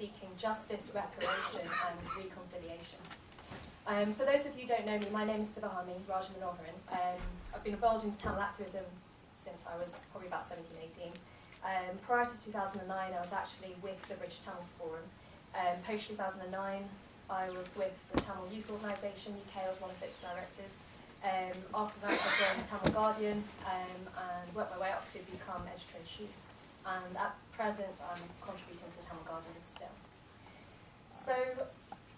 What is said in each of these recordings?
seeking justice, reparation and reconciliation. For those of you who don't know me, my name is Sivahami Raj Manoharan. I've been involved in Tamil activism since I was probably about 17, 18. Prior to 2009, I was actually with the British Tamils Forum. Post 2009, I was with the Tamil Youth Organisation UK. I was one of its directors. After that, I joined the Tamil Guardian and worked my way up to become editor-in-chief. And at present, I'm contributing to the Tamil Guardian still. So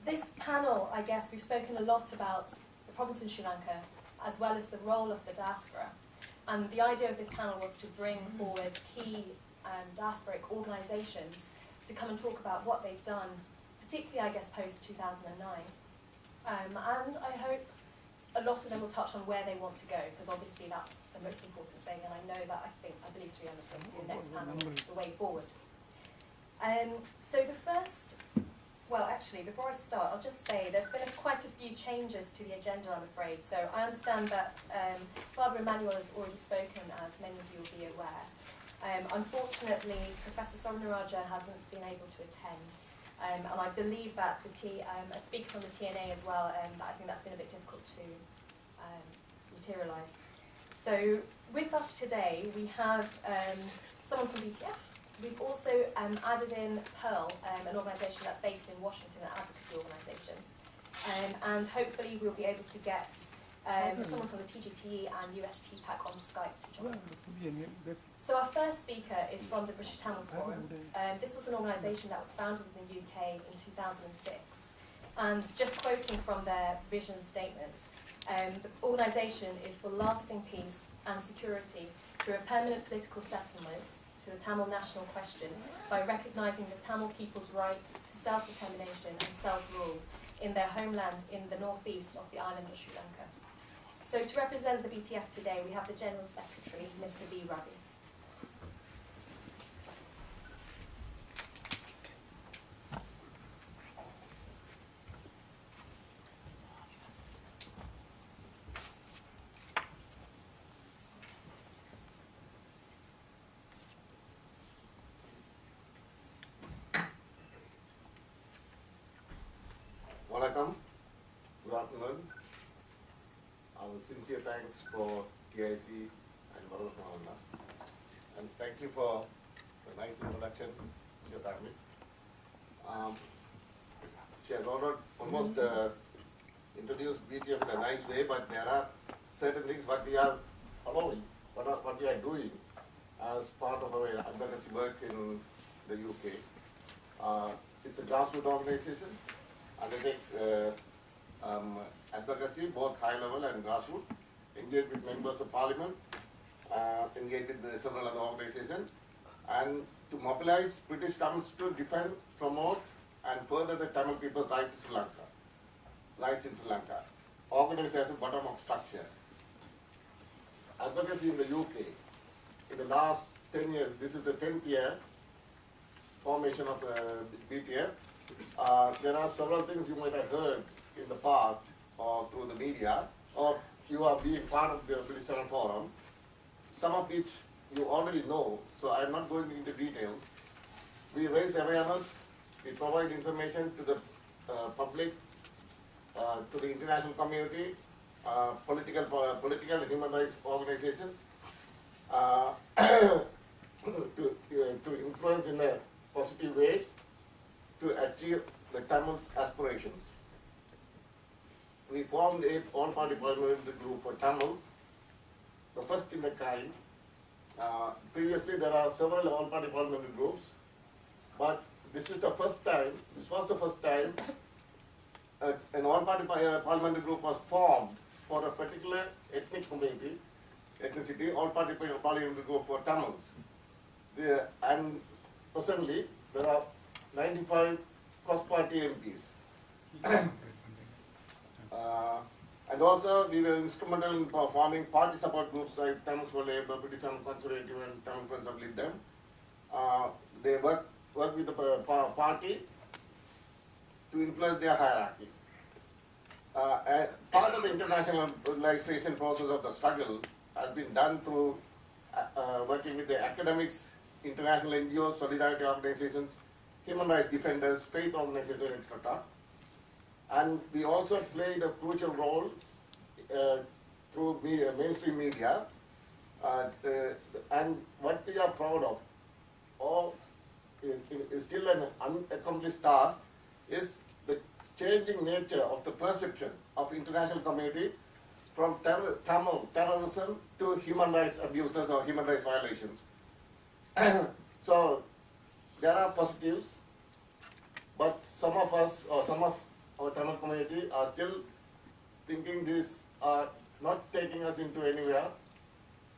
this panel, I guess, we've spoken a lot about the problems in Sri Lanka, as well as the role of the diaspora. And the idea of this panel was to bring forward key diasporic organisations to come and talk about what they've done, particularly, I guess, post-2009. And I hope a lot of them will touch on where they want to go, because obviously that's the most important thing, and I know that I believe Sriyan's going to do the next panel, the way forward. So the first, well actually before I start, I'll just say there's been quite a few changes to the agenda, I'm afraid. So I understand that Father Emmanuel has already spoken, as many of you will be aware. Unfortunately, Professor Soranaraja hasn't been able to attend. And I believe that a speaker from the TNA as well, that I think that's been a bit difficult to materialise. So with us today, we have someone from BTF. We've also added in Pearl, an organisation that's based in Washington, an advocacy organisation. And hopefully we'll be able to get someone from the TGTE and USTPAC on Skype to join us. So our first speaker is from the British Tamils Forum. This was an organisation that was founded in the UK in 2006. And just quoting from their vision statement, the organisation is for lasting peace and security through a permanent political settlement to the Tamil national question by recognising the Tamil people's right to self-determination and self-rule in their homeland in the northeast of the island of Sri Lanka. So to represent the BTF today, we have the General Secretary, Mr. V. Ravi. Welcome. Good afternoon. Our sincere thanks for TIC and Varadhamana. And thank you for the nice introduction, Shotami. She has almost introduced BTF in a nice way, but there are certain things what we are following, what we are doing as part of our advocacy work in the UK. It's a grassroots organization. Undertakes advocacy, both high level and grassroots, engage with members of parliament, engage with several other organizations, and to mobilize British Tamils to defend, promote, and further the Tamil people's right to Sri Lanka, rights in Sri Lanka, organized as a bottom-up structure. Advocacy in the UK, in the last 10 years, this is the 10th year formation of BTF. There are several things you might have heard in the past or through the media, or you are being part of the British Tamil Forum, some of which you already know, so I'm not going into details. We raise awareness, we provide information to the public, to the international community, political and human rights organizations, to influence in a positive way to achieve the Tamils' aspirations. We formed a all-party parliamentary group for Tamils, the first in the kind. Previously there are several all-party parliamentary groups, but this was the first time an all-party parliamentary group was formed for a particular ethnic community, ethnicity, all-party parliamentary group for Tamils. And presently there are 95 cross-party MPs. And also we were instrumental in forming party support groups like Tamils for Labour, British Tamil Conservative and Tamil Friends of Lib Dem. They work with the party to influence their hierarchy. Part of the internationalization process of the struggle has been done through working with the academics, international NGOs, solidarity organizations, human rights defenders, faith organizations, etc. And we also played a crucial role through mainstream media. And what we are proud of, or is still an unaccomplished task, is the changing nature of the perception of international community from terrorism to human rights abuses or human rights violations. So there are positives, but some of us or some of our Tamil community are still thinking these are not taking us into anywhere.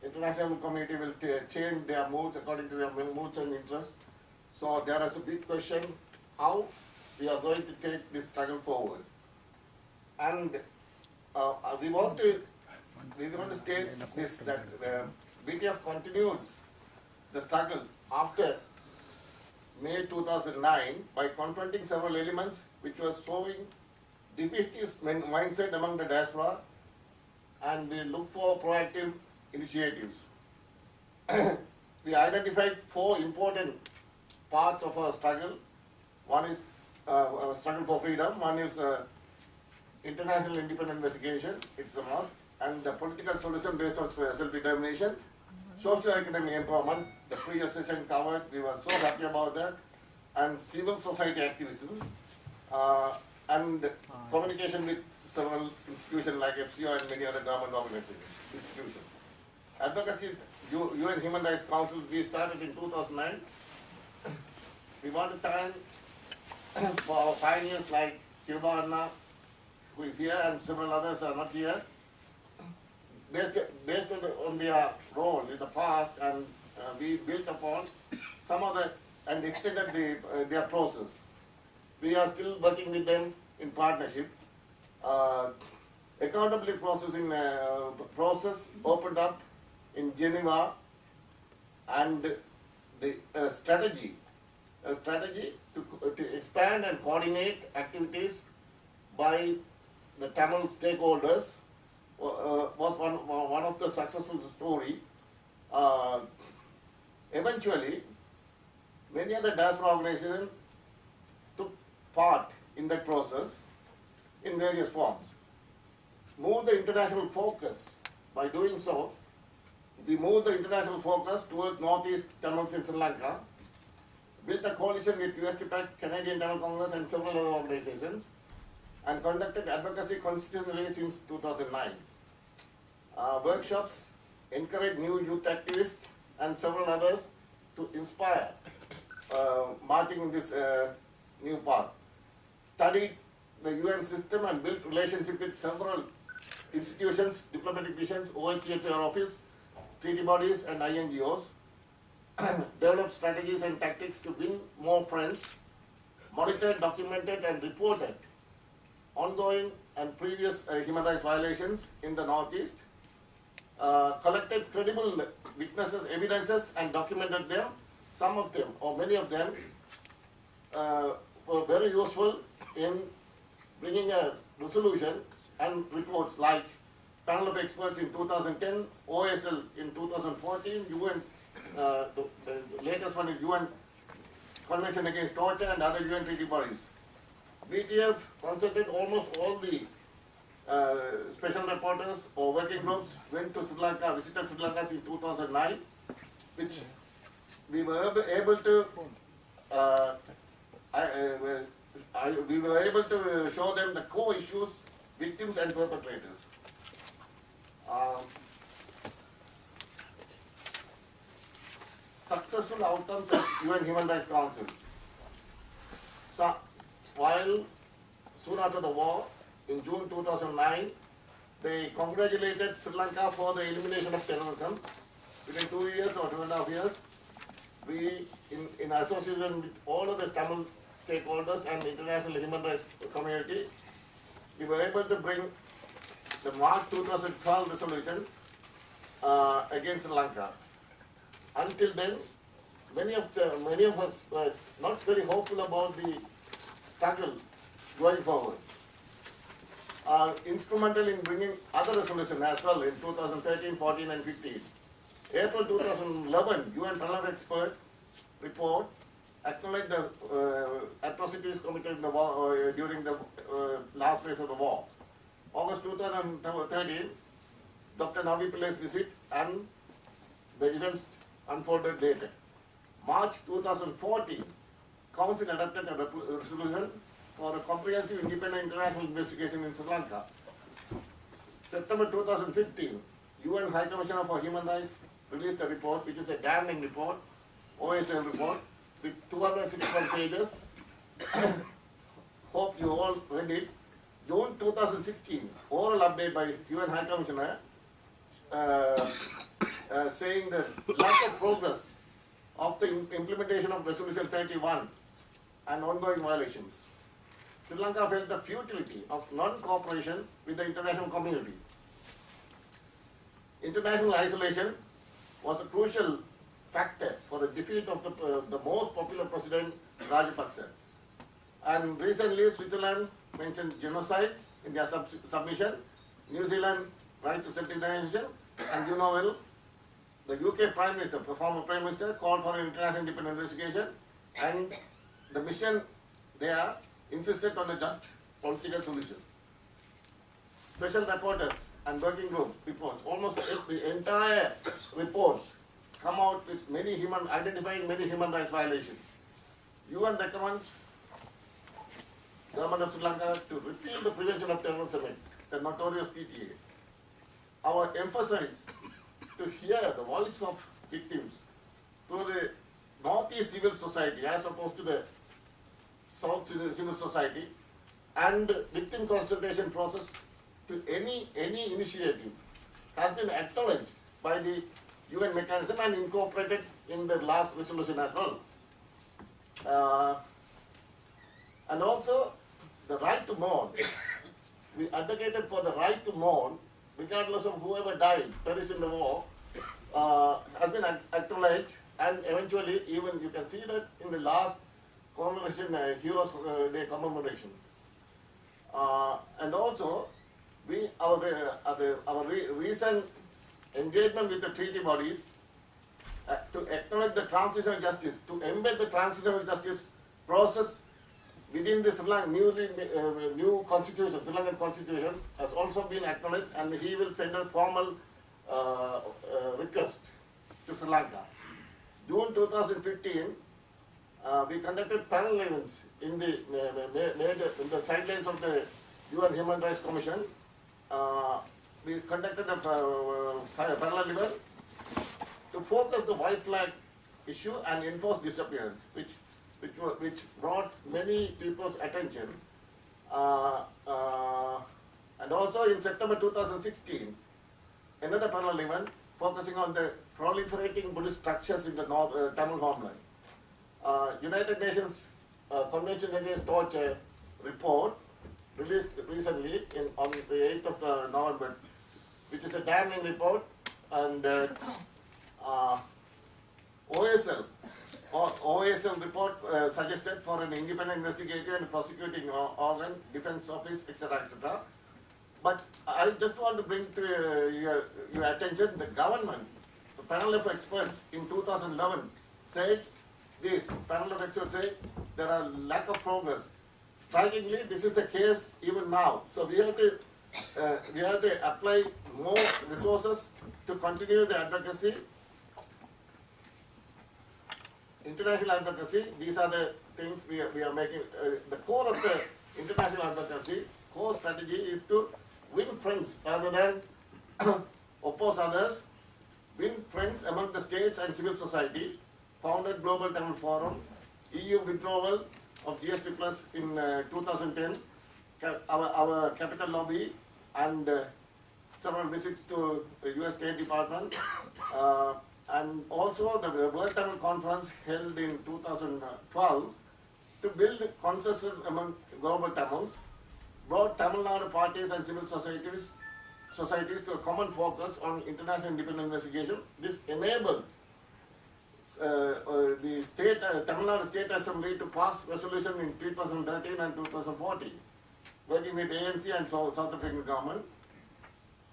International community will change their moods according to their moods and interests. So there is a big question how we are going to take this struggle forward. And we want to state this, that the BTF continues the struggle after May 2009 by confronting several elements which were showing defeatist mindset among the diaspora, and we look for proactive initiatives. We identified 4 important parts of our struggle. One is our struggle for freedom, one is international independent investigation, it's a must, and the political solution based on self-determination, socio-economic empowerment, the previous session covered, we were so happy about that, and civil society activism, and communication with several institutions like FCO and many other government organizations, institutions. Advocacy, UN Human Rights Council, we started in 2009. We want to thank for our pioneers like Kirba Anna, who is here, and several others are not here. Based on their role in the past, and we built upon some of the, and extended their process. We are still working with them in partnership. Accountability processing process opened up in Geneva, and the strategy to expand and coordinate activities by the Tamil stakeholders was one of the successful story. Eventually, many other diaspora organizations took part in that process in various forms. Move the international focus. By doing so, we moved the international focus towards Northeast Tamils in Sri Lanka, built a coalition with USTPAC, Canadian Tamil Congress, and several other organizations, and conducted advocacy consistently since 2009. Workshops encouraged new youth activists and several others to inspire marching in this new path. Studied the UN system and built relationship with several institutions, diplomatic missions, OHCHR office, treaty bodies, and INGOs. Developed strategies and tactics to win more friends, monitored, documented, and reported ongoing and previous human rights violations in the Northeast, collected credible witnesses, evidences, and documented them. Some of them, or many of them, were very useful in bringing a resolution and reports like panel of experts in 2010, OSL in 2014, UN, the latest one is UN Convention Against Torture and other UN treaty bodies. BTF consulted almost all the special reporters or working groups, went to Sri Lanka, visited Sri Lanka in 2009, which we were able to we were able to show them the core issues, victims and perpetrators. Successful outcomes of UN Human Rights Council. So, while soon after the war, in June 2009, they congratulated Sri Lanka for the elimination of terrorism. Within 2 years or 2.5 years, we, in association with all of the Tamil stakeholders and international human rights community, we were able to bring the March 2012 resolution against Sri Lanka. Until then, many of us were not very hopeful about the struggle going forward. Instrumental in bringing other resolutions as well in 2013, 14 and 15. April 2011, UN panel expert report acknowledge the atrocities committed in the war, during the last phase of the war. August 2013, Dr. Navi Pillai's visit and the events unfolded later. March 2014, Council adopted a resolution for a comprehensive independent international investigation in Sri Lanka. September 2015, UN High Commissioner for Human Rights released a report, which is a damning report, OSL report, with 261 pages. Hope you all read it. June 2016, oral update by UN High Commissioner saying the lack of progress of the implementation of Resolution 31 and ongoing violations. Sri Lanka felt the futility of non-cooperation with the international community. International isolation was a crucial factor for the defeat of the most popular president, Rajapaksa. And recently, Switzerland mentioned genocide in their submission, New Zealand right to self-determination, and you know well, the UK Prime Minister, the former Prime Minister, called for an international independent investigation, and the mission there insisted on a just political solution. Special reporters and working group reports, almost the entire reports come out with identifying many human rights violations. UN recommends Government of Sri Lanka to repeal the Prevention of Terrorism Act, the notorious PTA. Our emphasis to hear the voice of victims through the Northeast civil society as opposed to the South civil society, and victim consultation process to any initiative has been acknowledged by the UN mechanism and incorporated in the last resolution as well. And also the right to mourn. We advocated for the right to mourn regardless of whoever died, perished in the war, has been acknowledged, and eventually even you can see that in the last commemoration, Heroes Day commemoration. And also, our recent engagement with the treaty body to acknowledge the transitional justice, to embed the transitional justice process within the Sri Lankan new constitution, Sri Lankan constitution, has also been acknowledged, and he will send a formal request to Sri Lanka. June 2015, we conducted parallel events in the sidelines of the UN Human Rights Commission. We conducted a parallel event to focus the white flag issue and enforce disappearance, which brought many people's attention. And also in September 2016, another parallel event focusing on the proliferating Buddhist structures in the Tamil homeland. United Nations Convention Against Torture report released recently on the 8th of November, which is a damning report, and OSL report suggested for an independent investigative and prosecuting organ, defense office, etc., etc. But I just want to bring to your attention the government. The panel of experts in 2011 said this. Panel of experts said there are lack of progress. Strikingly, this is the case even now. So we have to apply more resources to continue the advocacy. International advocacy, these are the things we are making. The core of the international advocacy, core strategy is to win friends rather than oppose others, win friends among the states and civil society, founded Global Tamil Forum, EU withdrawal of GSP Plus in 2010, our capital lobby, and several visits to the US State Department, and also the World Tamil Conference held in 2012 to build consensus among global Tamils, brought Tamil Nadu parties and civil societies to a common focus on international independent investigation. This enabled the Tamil Nadu State Assembly to pass resolution in 2013 and 2014, working with ANC and South African government.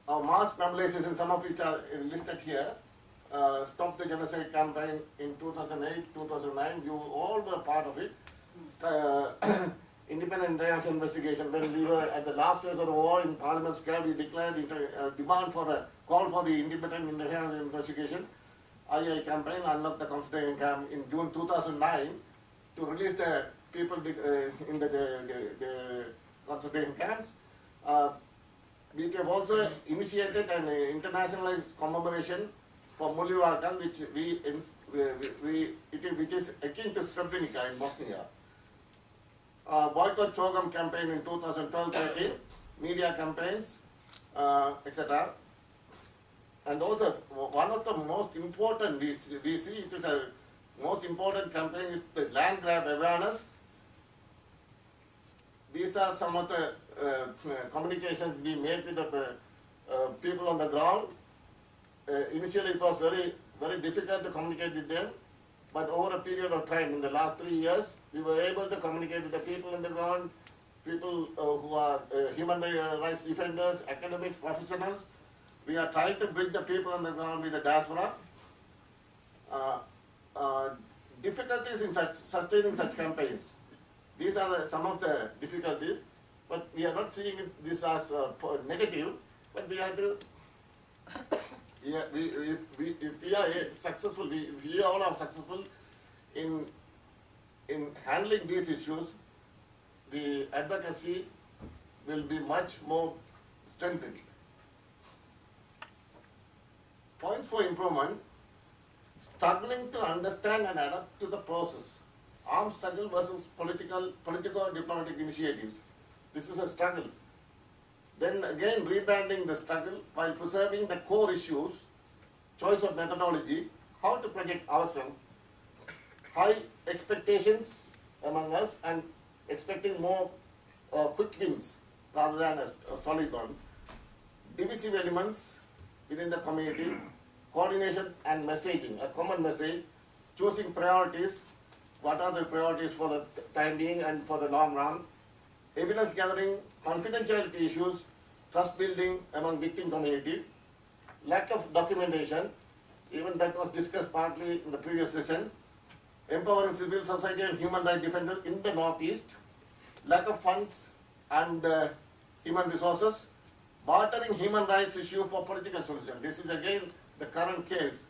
Our mass mobilization, some of which are listed here, Stop the Genocide campaign in 2008, 2009. You all were part of it. Independent international investigation. When we were at the last phase of the war in Parliament Square, we declared demand for a call for the independent international investigation. II campaign unlocked the concentration camp in June 2009 to release the people in the concentration camps. We have also initiated an internationalized commemoration for Muliwaka, which is akin to Srebrenica in Bosnia. Boycott Chogam campaign in 2012-13, media campaigns, etc. And also one of the most important, we see it is a most important campaign is the land grab awareness. These are some of the communications we made with the people on the ground. Initially it was very difficult to communicate with them, but over a period of time, in the last 3 years, we were able to communicate with the people on the ground, people who are human rights defenders, academics, professionals. We are trying to bring the people on the ground with the diaspora. Difficulties in sustaining such campaigns. These are some of the difficulties, but we are not seeing this as negative, but we have to, if we are successful, if we all are successful in handling these issues, the advocacy will be much more strengthened. Points for improvement: struggling to understand and adapt to the process. Armed struggle versus politico-diplomatic initiatives. This is a struggle. Then again, rebranding the struggle while preserving the core issues, choice of methodology, how to project ourselves, high expectations among us and expecting more quick wins rather than a solid one, divisive elements within the community, coordination and messaging, a common message, choosing priorities, what are the priorities for the time being and for the long run, evidence gathering, confidentiality issues, trust building among victim community, lack of documentation, even that was discussed partly in the previous session, empowering civil society and human rights defenders in the Northeast, lack of funds and human resources, bartering human rights issue for political solution. This is again the current case.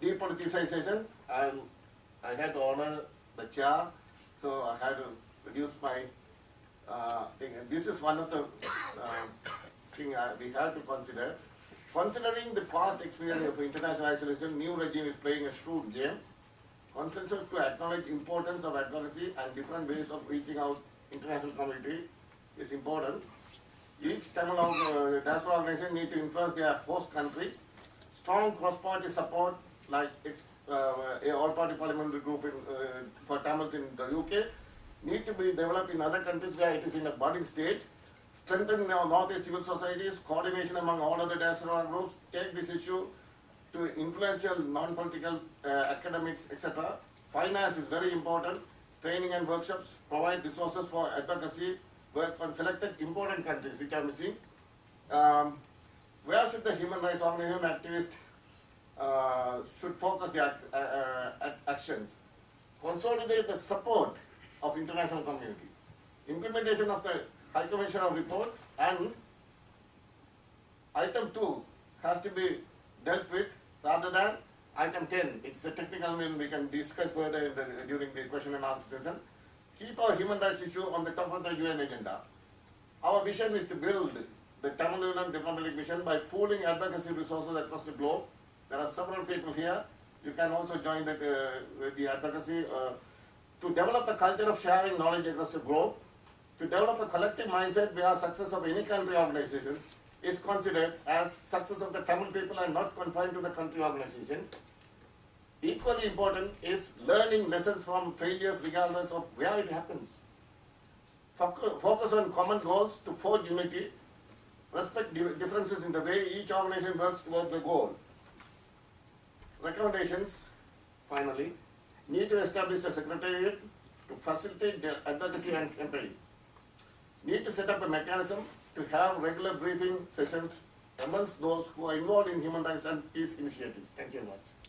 Depoliticization, I had to honor the chair, so I had to reduce my thing. And this is one of the things we have to consider. Considering the past experience of international isolation, new regime is playing a shrewd game. Consensus to acknowledge importance of advocacy and different ways of reaching out international community is important. Each Tamil diaspora organization need to influence their host country. Strong cross-party support, like all-party parliamentary group for Tamils in the UK, need to be developed in other countries where it is in a budding stage. Strengthen Northeast civil societies, coordination among all other diaspora groups, take this issue to influential non-political academics, etc. Finance is very important. Training and workshops, provide resources for advocacy, work on selected important countries which are missing. Where should the human rights organization activists should focus their actions? Consolidate the support of international community. Implementation of the High Commissioner report and item 2 has to be dealt with rather than item 10. It's a technical one we can discuss further during the question and answer session. Keep our human rights issue on the top of the UN agenda. Our vision is to build the Tamil diplomatic mission by pooling advocacy resources across the globe. There are several people here. You can also join the advocacy to develop a culture of sharing knowledge across the globe, to develop a collective mindset where success of any country organization is considered as success of the Tamil people and not confined to the country organization. Equally important is learning lessons from failures regardless of where it happens. Focus on common goals to forge unity, respect differences in the way each organization works towards the goal. Recommendations, finally, need to establish a secretariat to facilitate their advocacy and campaign. Need to set up a mechanism to have regular briefing sessions amongst those who are involved in human rights and peace initiatives. Thank you very much.